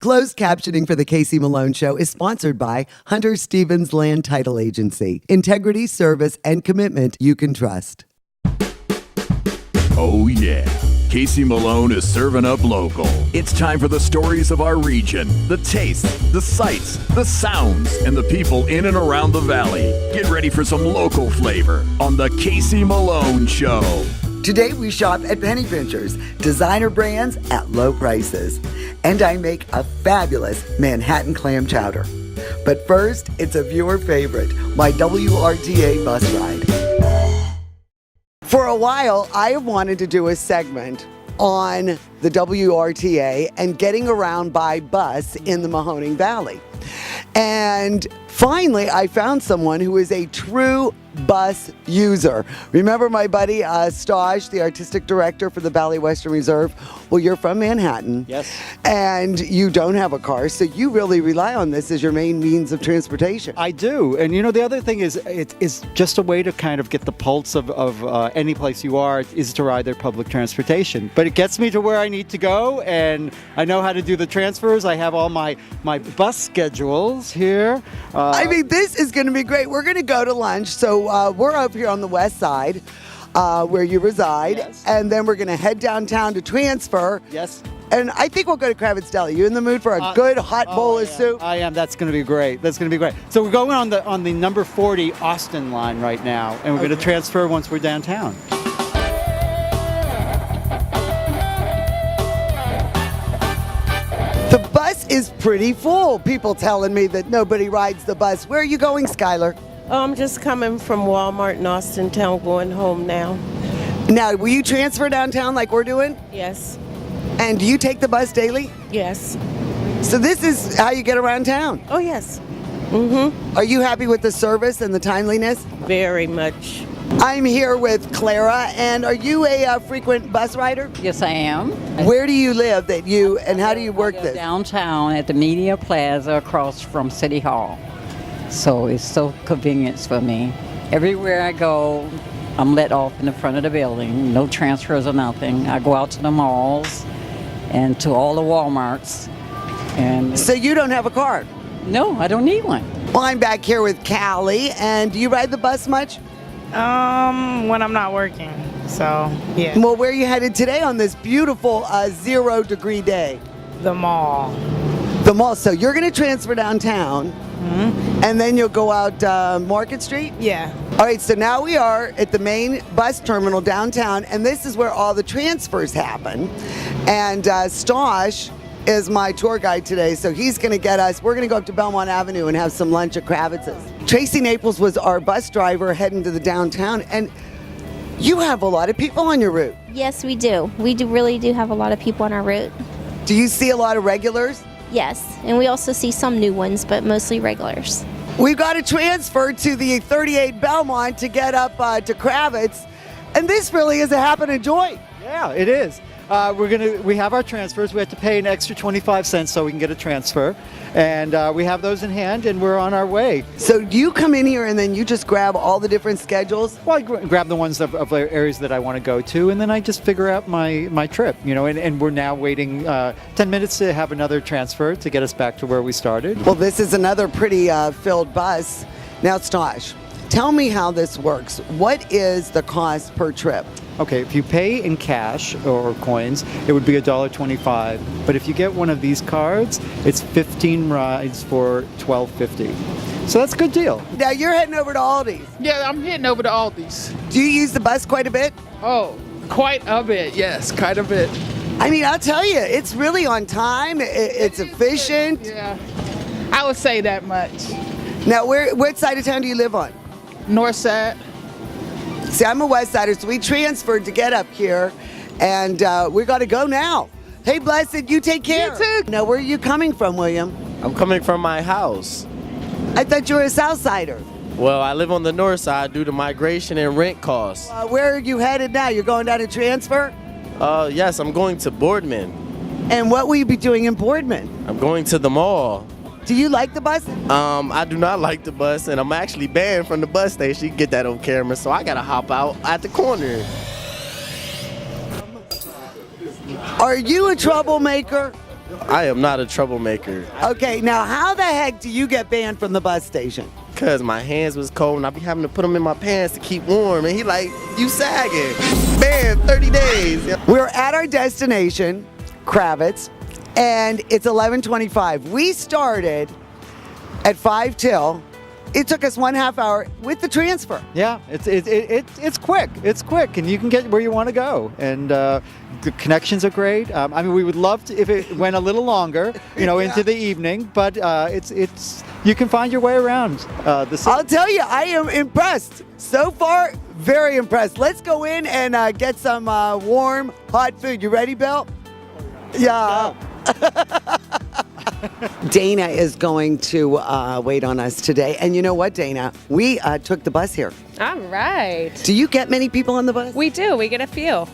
Closed captioning for the Casey Malone Show is sponsored by Hunter Stevens Land Title Agency. Integrity, service, and commitment you can trust. Oh yeah, Casey Malone is serving up local. It's time for the stories of our region, the tastes, the sights, the sounds, and the people in and around the valley. Get ready for some local flavor on the Casey Malone Show. Today we shop at Penny Pinchers, designer brands at low prices. And I make a fabulous Manhattan clam chowder. But first, it's a viewer favorite, my WRTA bus ride. For a while, I have wanted to do a segment on the WRTA and getting around by bus in the Mahoning Valley. And finally, I found someone who is a true bus user. Remember my buddy Staj, the artistic director for the Valley Western Reserve? Well, you're from Manhattan. Yes. And you don't have a car, so you really rely on this as your main means of transportation. I do. And you know, the other thing is, it's just a way to kind of get the pulse of any place you are, is to ride their public transportation. But it gets me to where I need to go, and I know how to do the transfers. I have all my bus schedules here. I mean, this is going to be great. We're going to go to lunch, so we're up here on the west side where you reside, yes. And then we're going to head downtown to transfer. Yes. And I think we'll go to Kravitz Deli. You in the mood for a good hot bowl of soup? I am. That's going to be great. That's going to be great. So we're going on the number 40 Austin line right now, and we're going to transfer once we're downtown. The bus is pretty full. People telling me that nobody rides the bus. Where are you going, Skylar? I'm just coming from Walmart in Austin Town, going home now. Now, will you transfer downtown like we're doing? Yes. And do you take the bus daily? Yes. So this is how you get around town? Oh, yes. Mm-hmm. Are you happy with the service and the timeliness? Very much. I'm here with Clara, and are you a frequent bus rider? Yes, I am. Where do you live and how do you work this? Downtown at the Media Plaza across from City Hall. So it's so convenient for me. Everywhere I go, I'm let off in the front of the building. No transfers or nothing. I go out to the malls and to all the Walmarts. And So you don't have a car? no, I don't need one. Well, I'm back here with Callie, and do you ride the bus much? When I'm not working, so yeah. Well, where are you headed today on this beautiful 0-degree day? The mall. The mall. So you're going to transfer downtown, and then you'll go out Market Street? Yeah. All right, so now we are at the main bus terminal downtown, and this is where all the transfers happen. And Stosh is my tour guide today, so he's going to get us. We're going to go up to Belmont Avenue and have some lunch at Kravitz's. Tracy Naples was our bus driver heading to the downtown, and you have a lot of people on your route. Yes, we do. We really do have a lot of people on our route. Do you see a lot of regulars? Yes, and we also see some new ones, but mostly regulars. We've got to transfer to the 38 Belmont to get up to Kravitz, and this really is a happening joint. Yeah, it is. We have our transfers. We have to pay an extra 25 cents so we can get a transfer, and we have those in hand, and we're on our way. So do you come in here and then you just grab all the different schedules? Well, I grab the ones of areas that I want to go to, and then I just figure out my trip, you know, and we're now waiting 10 minutes to have another transfer to get us back to where we started. Well, this is another pretty filled bus. Now, Stosh, tell me how this works. What is the cost per trip? Okay, if you pay in cash or coins, it would be $1.25. But if you get one of these cards, it's 15 rides for $12.50. So that's a good deal. Now, you're heading over to Aldi's. Yeah, I'm heading over to Aldi's. Do you use the bus quite a bit? Oh, quite a bit, yes, quite a bit. I mean, I'll tell you, it's really on time. It's efficient. Yeah, I would say that much. Now, what side of town do you live on? North side. See, I'm a West Sider, so we transferred to get up here, and we got to go now. Hey, Blessed, you take care. You too. Now, where are you coming from, William? I'm coming from my house. I thought you were a South Sider. Well, I live on the north side due to migration and rent costs. Where are you headed now? You're going down to transfer? Yes, I'm going to Boardman. And what will you be doing in Boardman? I'm going to the mall. Do you like the bus? I do not like the bus, and I'm actually banned from the bus station. You can get that on camera, so I gotta hop out at the corner. Are you a troublemaker? I am not a troublemaker. Okay, now how the heck do you get banned from the bus station? Because my hands was cold and I be having to put them in my pants to keep warm. And he like, you sagging. Banned 30 days. We're at our destination, Kravitz, and it's 11:25. We started at 5 till. It took us 1/2 hour with the transfer. Yeah, it's quick. It's quick, and you can get where you want to go. And the connections are great. I mean, we would love to if it went a little longer, into the evening. But it's you can find your way around the city. I'll tell you, I am impressed. So far, very impressed. Let's go in and get some warm, hot food. You ready, Bill? Yeah. Dana is going to wait on us today. And you know what, Dana? We took the bus here. All right. Do you get many people on the bus? We do. We get a few.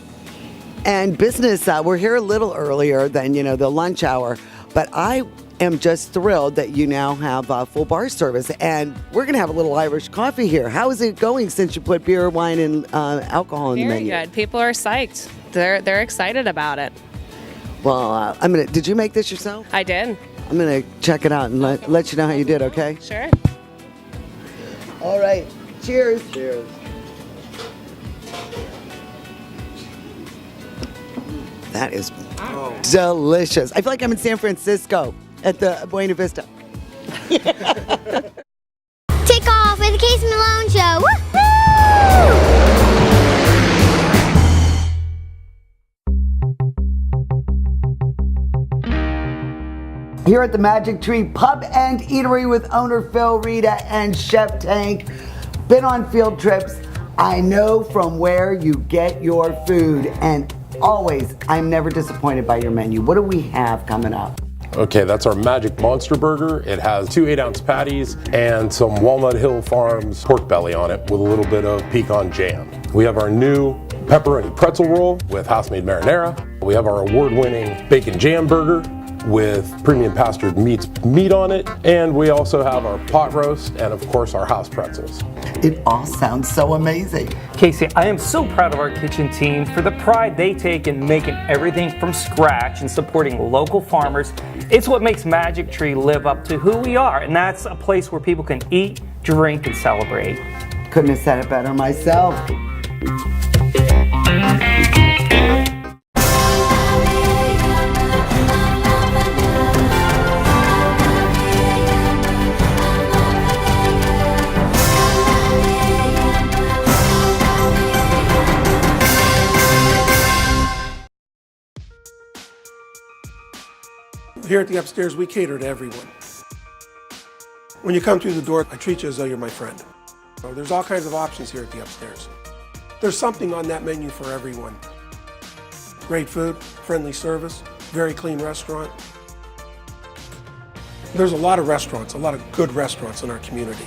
And business, we're here a little earlier than, the lunch hour. But I am just thrilled that you now have full bar service. And we're going to have a little Irish coffee here. How is it going since you put beer, wine, and alcohol in the menu? Very good. People are psyched. They're excited about it. Well, did you make this yourself? I did. I'm going to check it out and let you know how you did, okay? Sure. All right. Cheers. Cheers. That is delicious. I feel like I'm in San Francisco at the Buena Vista. Take off with the Casey Malone Show. Woo-hoo! Here at the Magic Tree Pub and Eatery with owner Phil, Rita, and Chef Tank. Been on field trips. I know from where you get your food, and always, I'm never disappointed by your menu. What do we have coming up? Okay, that's our Magic Monster Burger. It has 2 8-ounce patties and some Walnut Hill Farms pork belly on it with a little bit of pecan jam. We have our new pepperoni pretzel roll with house-made marinara. We have our award-winning bacon jam burger with premium pastured meat on it, and we also have our pot roast and of course our house pretzels. It all sounds so amazing. Casey, I am so proud of our kitchen team for the pride they take in making everything from scratch and supporting local farmers. It's what makes Magic Tree live up to who we are, and that's a place where people can eat, drink, and celebrate. Couldn't have said it better myself. Here at the Upstairs, we cater to everyone. When you come through the door, I treat you as though you're my friend. So there's all kinds of options here at the Upstairs. There's something on that menu for everyone. Great food, friendly service, very clean restaurant. There's a lot of restaurants, a lot of good restaurants in our community.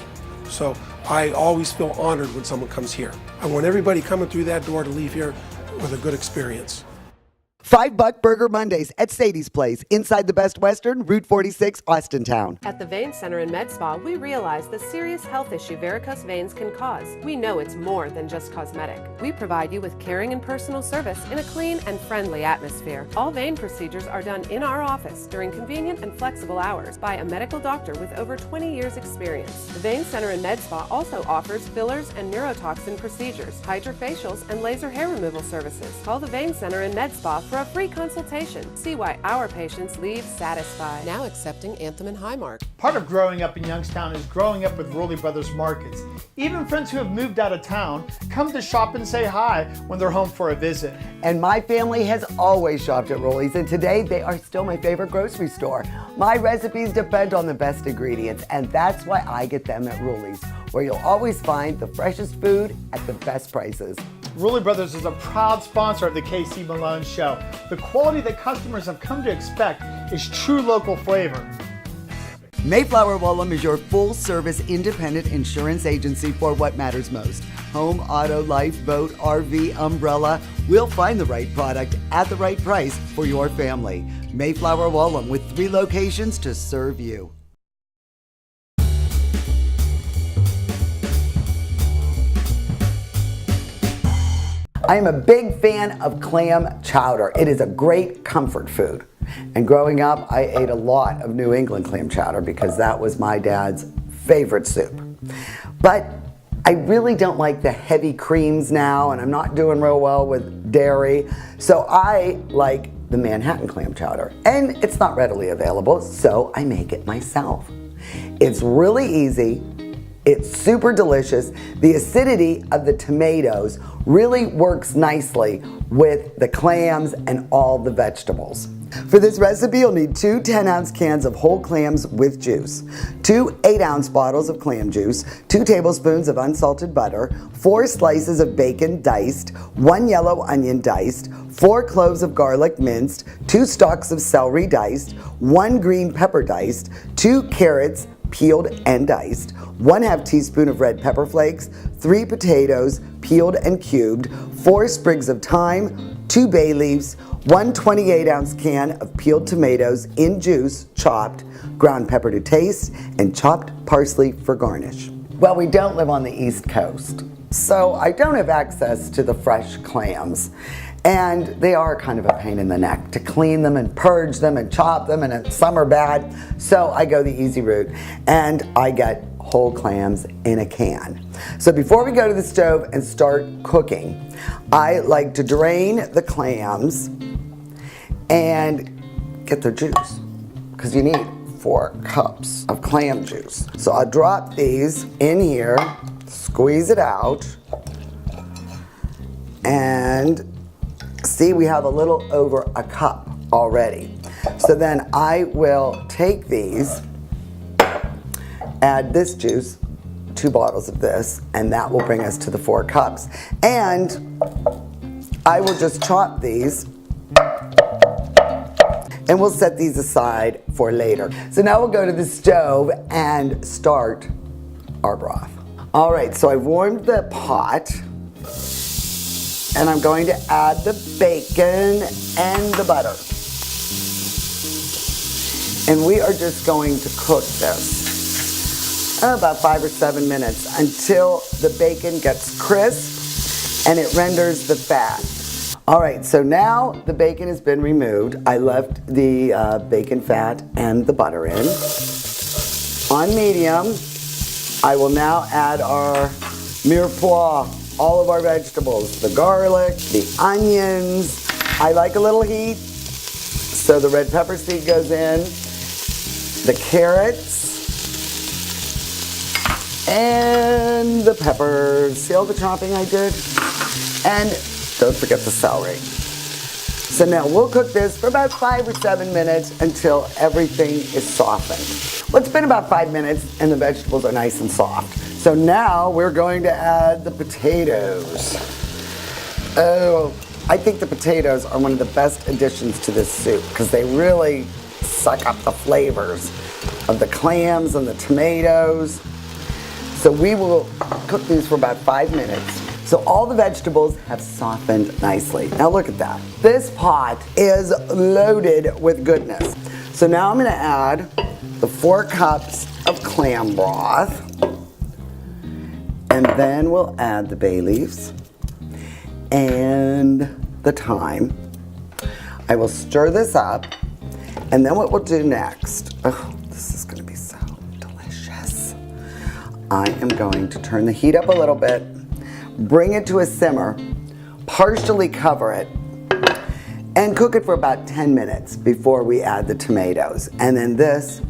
So I always feel honored when someone comes here. I want everybody coming through that door to leave here with a good experience. $5 Burger Mondays at Sadie's Place, inside the Best Western, Route 46, Austintown. At the Vein Center and Med Spa, we realize the serious health issue varicose veins can cause. We know it's more than just cosmetic. We provide you with caring and personal service in a clean and friendly atmosphere. All vein procedures are done in our office during convenient and flexible hours by a medical doctor with over 20 years experience. The Vein Center and Med Spa also offers fillers and neurotoxin procedures, hydrofacials, and laser hair removal services. Call the Vein Center and Med Spa for a free consultation. See why our patients leave satisfied. Now accepting Anthem and Highmark. Part of growing up in Youngstown is growing up with Rowley Brothers Markets. Even friends who have moved out of town come to shop and say hi when they're home for a visit. And my family has always shopped at Rowley's, and today they are still my favorite grocery store. My recipes depend on the best ingredients, and that's why I get them at Rowley's, where you'll always find the freshest food at the best prices. Rowley Brothers is a proud sponsor of the KC Malone Show. The quality that customers have come to expect is true local flavor. Mayflower Woolham is your full-service independent insurance agency for what matters most. Home, auto, life, boat, RV, umbrella. We'll find the right product at the right price for your family. Mayflower Woolham with 3 locations to serve you. I am a big fan of clam chowder. It is a great comfort food. And growing up, I ate a lot of New England clam chowder because that was my dad's favorite soup. But I really don't like the heavy creams now, and I'm not doing real well with dairy. So I like the Manhattan clam chowder. And it's not readily available, so I make it myself. It's really easy. It's super delicious. The acidity of the tomatoes really works nicely with the clams and all the vegetables. For this recipe, you'll need 2 10-ounce cans of whole clams with juice, 2 8-ounce bottles of clam juice, 2 tablespoons of unsalted butter, 4 slices of bacon diced, 1 yellow onion diced, 4 cloves of garlic minced, 2 stalks of celery diced, 1 green pepper diced, 2 carrots peeled and diced, 1/2 teaspoon of red pepper flakes, 3 potatoes peeled and cubed, 4 sprigs of thyme, 2 bay leaves, 1 28-ounce can of peeled tomatoes in juice, chopped, ground pepper to taste, and chopped parsley for garnish. Well, we don't live on the East Coast, so I don't have access to the fresh clams. And they are kind of a pain in the neck to clean them and purge them and chop them, and some are bad. So I go the easy route and I get whole clams in a can. So before we go to the stove and start cooking, I like to drain the clams and get their juice, because you need 4 cups of clam juice. So I'll drop these in here, squeeze it out, and see, we have a little over a cup already. So then I will take these, add this juice, 2 bottles of this, and that will bring us to the 4 cups. And I will just chop these, and we'll set these aside for later. So now we'll go to the stove and start our broth. All right, so I've warmed the pot, and I'm going to add the bacon and the butter. And we are just going to cook this about 5 or 7 minutes until the bacon gets crisp and it renders the fat. All right, so now the bacon has been removed. I left the bacon fat and the butter in. On medium, I will now add our mirepoix, all of our vegetables, the garlic, the onions. I like a little heat, so the red pepper seed goes in, the carrots, and the peppers. See all the chopping I did? And don't forget the celery. So now we'll cook this for about 5 or 7 minutes until everything is softened. Well, it's been about 5 minutes and the vegetables are nice and soft. So now we're going to add the potatoes. Oh, I think the potatoes are one of the best additions to this soup because they really suck up the flavors of the clams and the tomatoes. So we will cook these for about 5 minutes. So all the vegetables have softened nicely. Now look at that. This pot is loaded with goodness. So now I'm gonna add the 4 cups of clam broth. And then we'll add the bay leaves and the thyme. I will stir this up. And then what we'll do next, oh, this is gonna be so delicious. I am going to turn the heat up a little bit, bring it to a simmer, partially cover it, and cook it for about 10 minutes before we add the tomatoes. And then this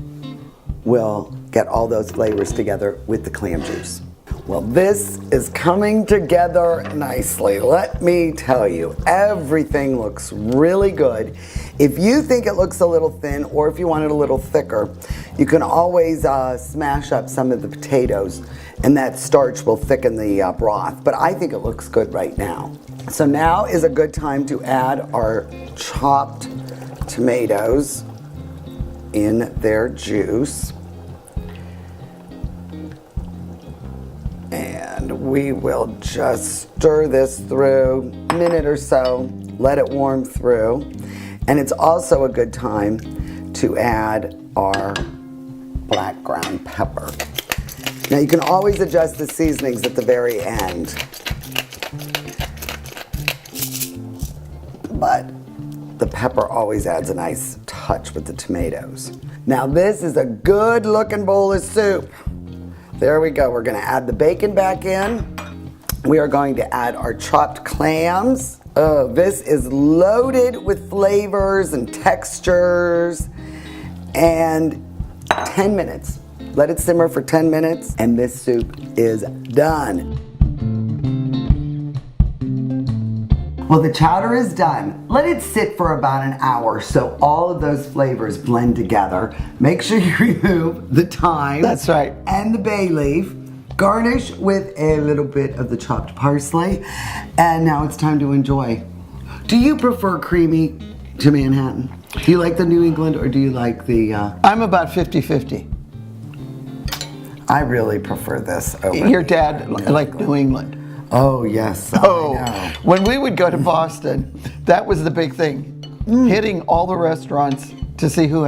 will get all those flavors together with the clam juice. Well, this is coming together nicely. Let me tell you, everything looks really good. If you think it looks a little thin, or if you want it a little thicker, you can always smash up some of the potatoes, and that starch will thicken the broth. But I think it looks good right now. So now is a good time to add our chopped tomatoes in their juice. And we will just stir this through a minute or so, let it warm through. And it's also a good time to add our black ground pepper. Now you can always adjust the seasonings at the very end. but the pepper always adds a nice touch with the tomatoes. Now this is a good looking bowl of soup. There we go. We're gonna add the bacon back in. We are going to add our chopped clams. Oh, this is loaded with flavors and textures. And 10 minutes. Let it simmer for 10 minutes and this soup is done. Well, the chowder is done. Let it sit for about an hour so all of those flavors blend together. Make sure you remove the thyme. That's right. And the bay leaf. Garnish with a little bit of the chopped parsley. And now it's time to enjoy. Do you prefer creamy to Manhattan? Do you like the New England or do you like the... I'm about 50-50. I really prefer this over Your dad liked New England. Oh, yes. Oh, when we would go to Boston, that was the big thing. Hitting all the restaurants to see who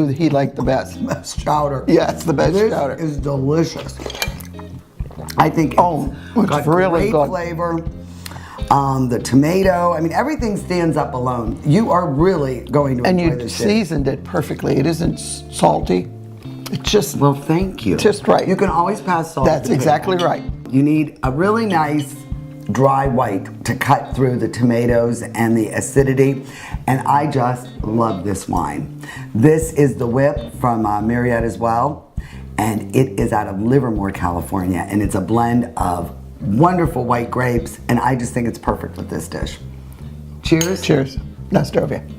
he liked the best. Best chowder. Yes, the best chowder. This is delicious. I think it's got really great good flavor. The tomato, I mean, everything stands up alone. You are really going to enjoy this dish. And you seasoned it perfectly. It isn't salty. It's just... Well, thank you. Just right. You can always pass salt. That's exactly right. You need a really nice dry white to cut through the tomatoes and the acidity. And I just love this wine. This is the Whip from Marriott as well. And it is out of Livermore, California. And it's a blend of wonderful white grapes. And I just think it's perfect with this dish. Cheers. Cheers. Nastrovia.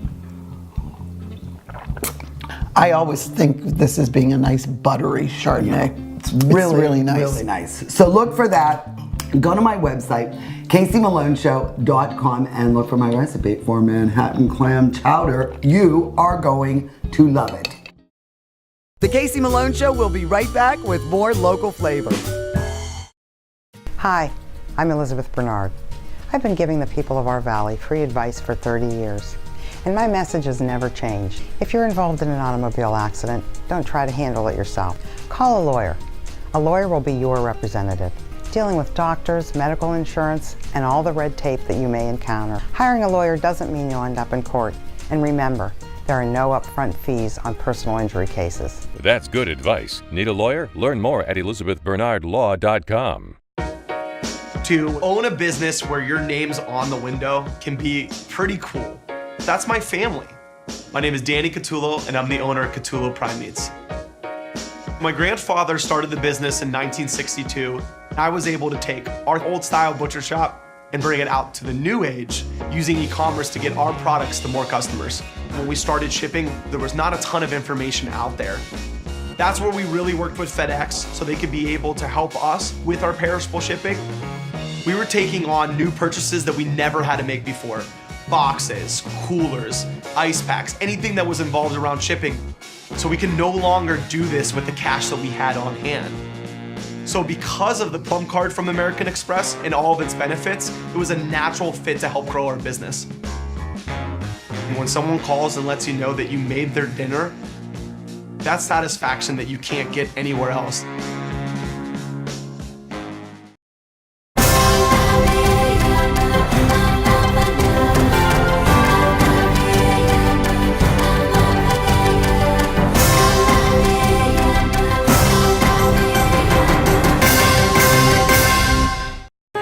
I always think this as being a nice buttery Chardonnay. Yeah. It's really nice. Really nice. So look for that. Go to my website, caseymaloneshow.com, and look for my recipe for Manhattan clam chowder. You are going to love it. The Casey Malone Show will be right back with more local flavor. Hi, I'm Elizabeth Bernard. I've been giving the people of our valley free advice for 30 years. And my message has never changed. If you're involved in an automobile accident, don't try to handle it yourself. Call a lawyer. A lawyer will be your representative, dealing with doctors, medical insurance, and all the red tape that you may encounter. Hiring a lawyer doesn't mean you'll end up in court. And remember, there are no upfront fees on personal injury cases. That's good advice. Need a lawyer? Learn more at ElizabethBernardLaw.com. To own a business where your name's on the window can be pretty cool. That's my family. My name is Danny Catullo, and I'm the owner of Catullo Prime Meats. My grandfather started the business in 1962. I was able to take our old style butcher shop and bring it out to the new age using e-commerce to get our products to more customers. When we started shipping, there was not a ton of information out there. That's where we really worked with FedEx so they could be able to help us with our perishable shipping. We were taking on new purchases that we never had to make before. Boxes, coolers, ice packs, anything that was involved around shipping. So we can no longer do this with the cash that we had on hand. So because of the Plum Card from American Express and all of its benefits, it was a natural fit to help grow our business. And when someone calls and lets you know that you made their dinner, that's satisfaction that you can't get anywhere else.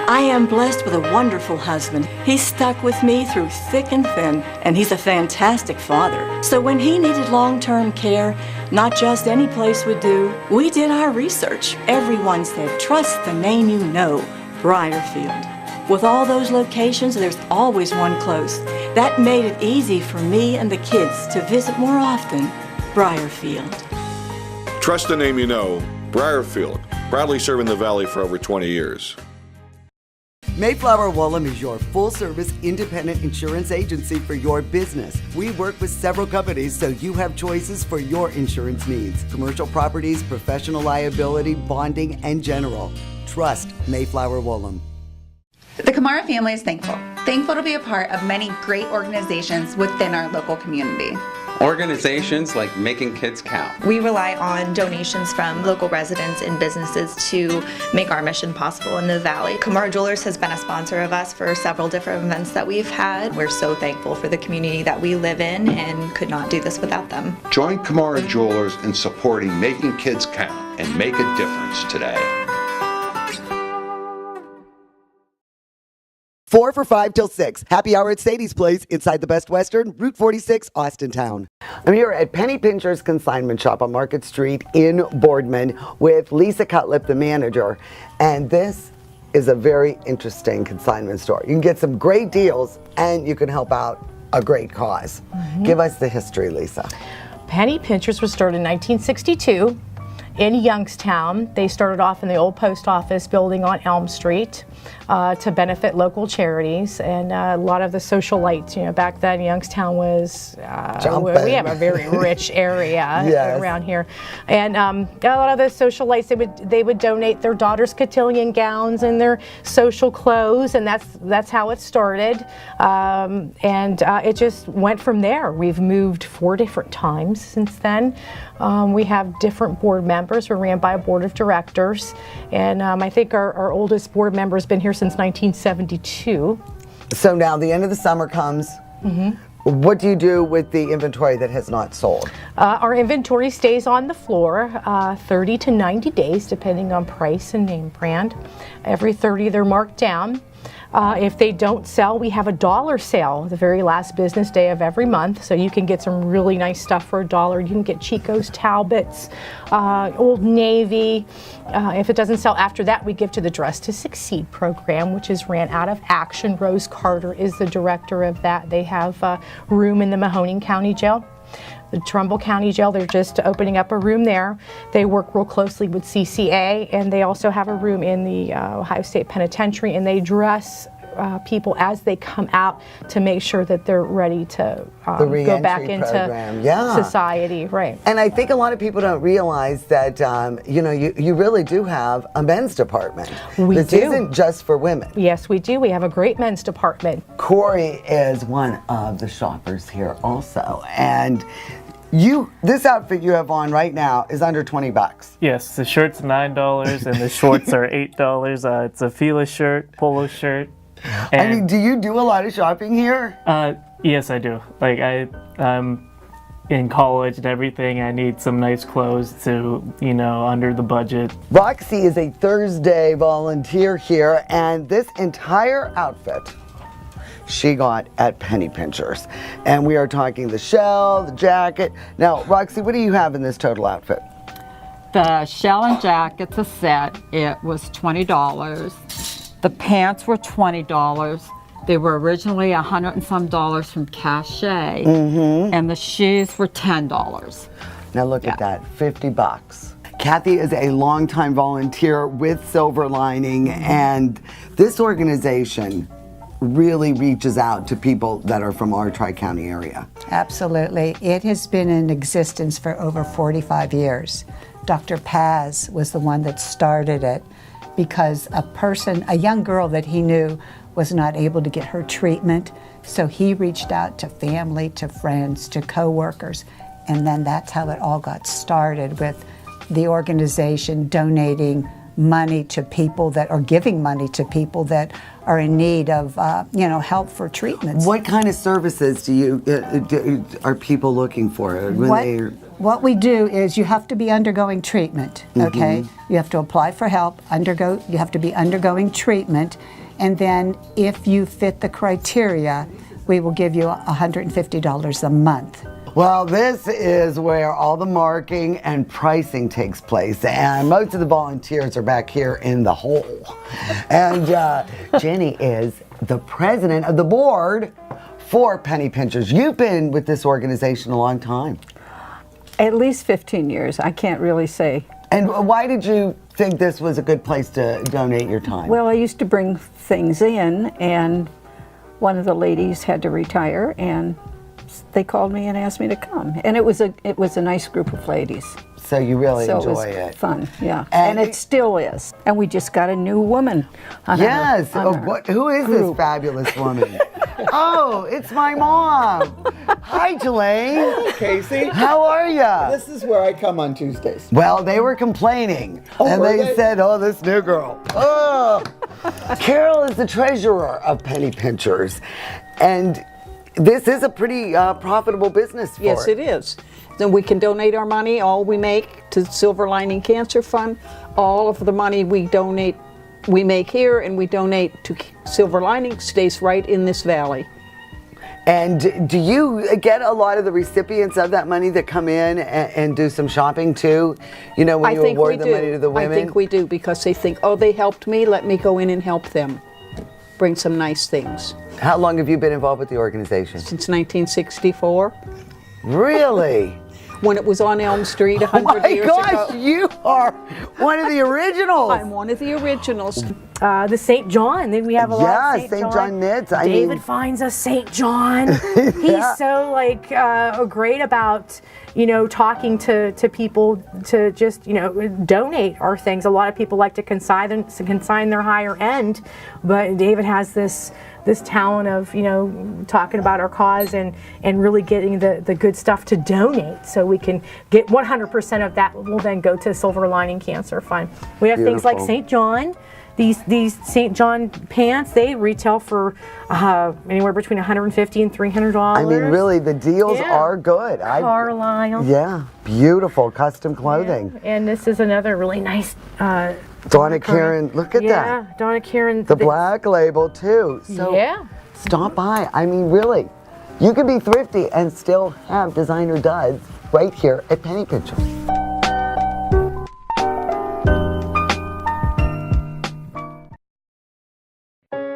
I am blessed with a wonderful husband. He's stuck with me through thick and thin, and he's a fantastic father. So when he needed long-term care, not just any place would do, we did our research. Everyone said, trust the name you know, Briarfield. With all those locations, there's always one close. That made it easy for me and the kids to visit more often, Briarfield. Trust the name you know, Briarfield. Proudly serving the Valley for over 20 years. Mayflower Woolham is your full-service independent insurance agency for your business. We work with several companies so you have choices for your insurance needs. Commercial properties, professional liability, bonding, and general. Trust Mayflower Woolham. The Kamara family is thankful to be a part of many great organizations within our local community. Organizations like Making Kids Count. We rely on donations from local residents and businesses to make our mission possible in the Valley. Kamara Jewelers has been a sponsor of us for several different events that we've had. We're so thankful for the community that we live in and could not do this without them. Join Kamara Jewelers in supporting Making Kids Count and make a difference today. 4 for $5 till 6. Happy hour at Sadie's Place inside the Best Western, Route 46, Austin Town. I'm here at Penny Pincher's Consignment Shop on Market Street in Boardman with Lisa Cutlip, the manager. And this is a very interesting consignment store. You can get some great deals and you can help out a great cause. Give us the history, Lisa. Penny Pinchers was started in 1962 in Youngstown. They started off in the old post office building on Elm Street to benefit local charities, and a lot of the socialites, back then Youngstown was, we have a very rich area around here, and a lot of those socialites, they would donate their daughters' cotillion gowns and their social clothes, and that's how it started, and it just went from there. We've moved 4 different times since then. We have different board members. We're ran by a board of directors, and I think our oldest board member has been here since 1972. So now the end of the summer comes. What do you do with the inventory that has not sold? Our inventory stays on the floor 30 to 90 days, depending on price and name brand. Every 30 they're marked down. If they don't sell, we have a $1 sale the very last business day of every month, so you can get some really nice stuff for $1. You can get Chico's, Talbots, Old Navy. If it doesn't sell after that, we give to the Dress to Succeed program, which is ran out of Action. Rose Carter is the director of that. They have room in the Mahoning County Jail. The Trumbull County Jail, they're just opening up a room there. They work real closely with CCA, and they also have a room in the Ohio State Penitentiary, and they dress people as they come out to make sure that they're ready to go back into society. Right. And I think a lot of people don't realize that, you really do have a men's department. This isn't just for women. Yes, we do. We have a great men's department. Corey is one of the shoppers here also, and this outfit you have on right now is under $20. Yes, the shirt's $9 and the shorts are $8. It's a Fila shirt, polo shirt. I mean, do you do a lot of shopping here? Yes, I do. Like I'm in college and everything. I need some nice clothes to, under the budget. Roxy is a Thursday volunteer here, and this entire outfit she got at Penny Pinchers. And we are talking the shell, the jacket. Now, Roxy, what do you have in this total outfit? The shell and jacket's a set. It was $20. The pants were $20. They were originally $100 and some from Cachet. And the shoes were $10. Now look at that, $50. Kathy is a longtime volunteer with Silver Lining, and this organization really reaches out to people that are from our Tri-County area. Absolutely. It has been in existence for over 45 years. Dr. Paz was the one that started it because a young girl that he knew was not able to get her treatment, so he reached out to family, to friends, to co-workers, and then that's how it all got started, with the organization donating money to people that are giving money to people that are in need of help for treatments. What kind of services are people looking for What we do is you have to be undergoing treatment, okay? You have to apply for help, you have to be undergoing treatment, and then if you fit the criteria, we will give you $150 a month. Well, this is where all the marking and pricing takes place, and most of the volunteers are back here in the hole. And Jenny is the president of the board for Penny Pinchers. You've been with this organization a long time. At least 15 years. I can't really say. And why did you think this was a good place to donate your time? Well, I used to bring things in, and one of the ladies had to retire, and they called me and asked me to come, and it was a nice group of ladies. So you really so enjoy it was it. fun, yeah. And it still is. And we just got a new woman. Yes. Who is this fabulous woman? Oh, it's my mom. Hi, Jelaine. Hi, Casey. How are ya? This is where I come on Tuesdays. Well, they were complaining. And were they they? said, oh, this new girl. Oh. Carol is the treasurer of Penny Pinchers. And this is a pretty profitable business for Yes, it is. Then we can donate our money, all we make, to Silver Lining Cancer Fund. All of the money we donate, we make here, and we donate to Silver Lining stays right in this valley. And do you get a lot of the recipients of that money that come in and do some shopping too? You know, when you award the money to the women? I think we do, because they think, oh, they helped me, let me go in and help them. Bring some nice things. How long have you been involved with the organization? Since 1964. Really? When it was on Elm Street 100 years ago. Oh my gosh, you are one of the originals. I'm one of the originals. The St. John. We have a lot of St. John knits. David finds us St. John. He's so great about, talking to people to just, donate our things. A lot of people like to consign their higher end, but David has this talent of, talking about our cause and really getting the good stuff to donate, so we can get 100% of that will then go to Silver Lining Cancer Fund. We have things like St. John. These St. John pants, they retail for anywhere between $150 and $300. I mean, really, the deals are good. Carlisle. Yeah, beautiful custom clothing. Yeah. And this is another really nice Donna Karen, look at that. Yeah, Donna Karen. The black label too. So stop by. I mean, really, you can be thrifty and still have designer duds right here at Penny Pinchers.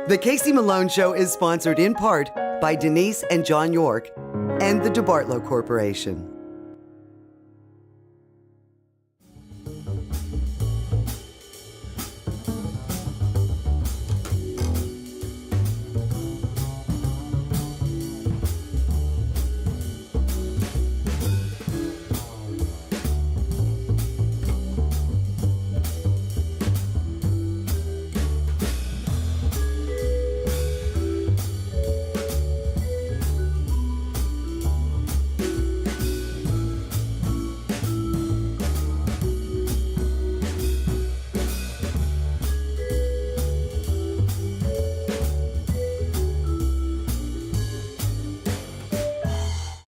The Casey Malone Show is sponsored in part by Denise and John York and the DeBartolo Corporation.